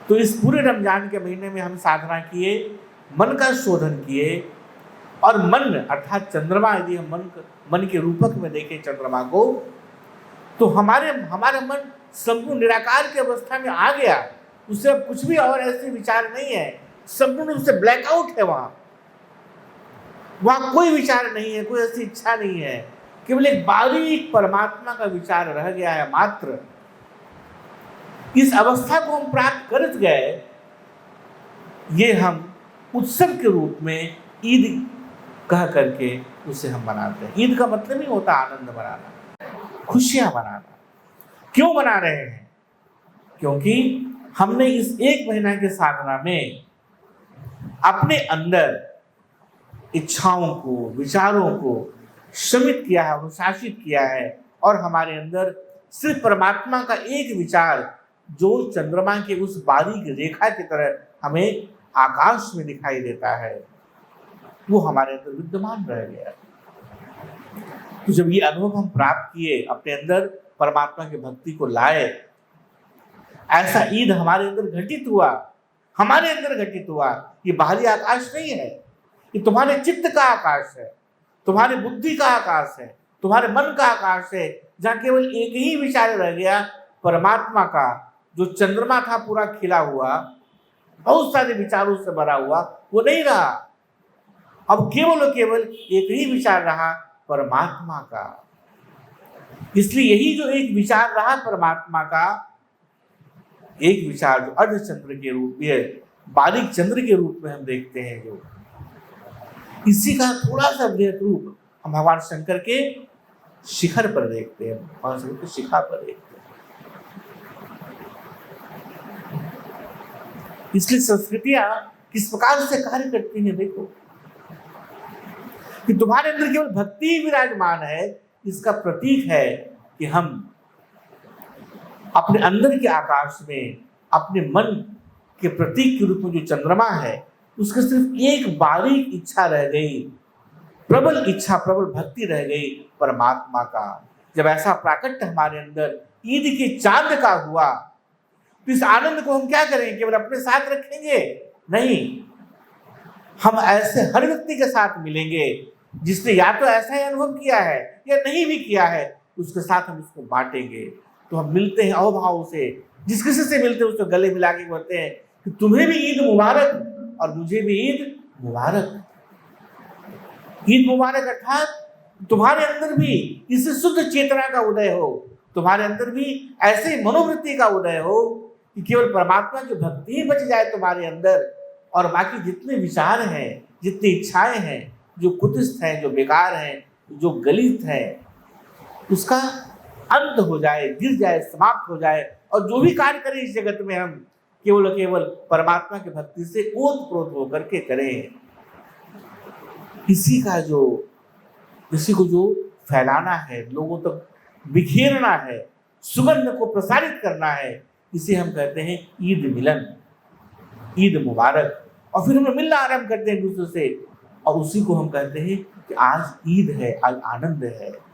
तो इस पूरे रमजान के महीने में हम साधना किए, मन का शोधन किए, और मन अर्थात चंद्रमा, यदि हम मन के रूपक में देखें चंद्रमा को, तो हमारा मन संपूर्ण निराकार की अवस्था में आ गया। उससे अब कुछ भी और ऐसे विचार नहीं है, संपूर्ण रूप से ब्लैकआउट है। वहां कोई विचार नहीं है, कोई ऐसी इच्छा नहीं है, केवल एक बारीक परमात्मा का विचार रह गया है मात्र। इस अवस्था को हम प्राप्त कर गए, ये हम उत्सव के रूप में ईद कह करके उसे हम मनाते हैं। ईद का मतलब ही होता आनंद मनाना, खुशियां मनाना। क्यों मना रहे हैं? क्योंकि हमने इस एक महीना के साधना में अपने अंदर इच्छाओं को, विचारों को शमित किया है, अनुशासित किया है, और हमारे अंदर सिर्फ परमात्मा का एक विचार, जो चंद्रमा के उस बारीक रेखा की तरह हमें आकाश में दिखाई देता है, वो हमारे अंदर विद्यमान रह गया। तो जब ये अनुभव हम प्राप्त किए, अपने अंदर परमात्मा की भक्ति को लाए, ऐसा ईद हमारे अंदर घटित हुआ, हमारे अंदर घटित हुआ। ये बाहरी आकाश नहीं है, ये तुम्हारे चित्त का आकाश है, तुम्हारी बुद्धि का आकाश है, तुम्हारे मन का आकाश है, जहाँ केवल एक ही विचार रह गया, परमात्मा का। जो चंद्रमा था पूरा खिला हुआ, बहुत सारे विचारों से भरा हुआ, वो नहीं रहा। अब केवल और केवल एक ही विचार रहा, परमात्मा का। इसलिए यही जो एक विचार रहा परमात्मा का, एक विचार जो अर्धचंद्र के रूप में, बारीक चंद्र के रूप में हम देखते हैं, जो इसी का थोड़ा सा वृहत रूप हम भगवान शंकर के शिखर पर देखते हैं, भगवान शंकर के शिखा पर देखते हैं। इसलिए संस्कृतियां किस प्रकार से कार्य करती हैं, देखो कि तुम्हारे अंदर केवल भक्ति ही विराजमान है, इसका प्रतीक है कि हम अपने अंदर के आकाश में, अपने मन के प्रतीक के रूप में जो चंद्रमा है, उसके सिर्फ एक बारीक इच्छा रह गई, प्रबल इच्छा, प्रबल भक्ति रह गई परमात्मा का। जब ऐसा प्राकट्य हमारे अंदर ईद के चांद का हुआ, तो इस आनंद को हम क्या करेंगे? केवल अपने साथ रखेंगे? नहीं, हम ऐसे हर व्यक्ति के साथ मिलेंगे जिसने या तो ऐसा ही अनुभव किया है या नहीं भी किया है, उसके साथ हम इसको बांटेंगे। तो हम मिलते हैं अवभाव से, जिस किसी से मिलते हैं उसको गले मिला के बोलते हैं कि तुम्हें भी ईद मुबारक और मुझे भी ईद मुबारक। ईद मुबारक अर्थात तुम्हारे अंदर भी इस शुद्ध चेतना का उदय हो, तुम्हारे अंदर भी ऐसे मनोवृत्ति का उदय हो कि केवल परमात्मा की भक्ति ही बच जाए तुम्हारे अंदर, और बाकी जितने विचार हैं, जितनी इच्छाएं हैं, जो कुत्सित हैं, जो बेकार हैं, जो गलित हैं, उसका अंत हो जाए, गिर जाए, समाप्त हो जाए। और जो भी कार्य करें इस जगत में, हम केवल केवल परमात्मा की भक्ति से ओतप्रोत होकर के करें। इसी को जो फैलाना है, लोगों तक बिखेरना है, सुगंध को प्रसारित करना है, इसे हम कहते हैं ईद मिलन, ईद मुबारक। और फिर हम मिलना आरंभ करते हैं दूसरों से, और उसी को हम कहते हैं कि आज ईद है, आज आनंद है।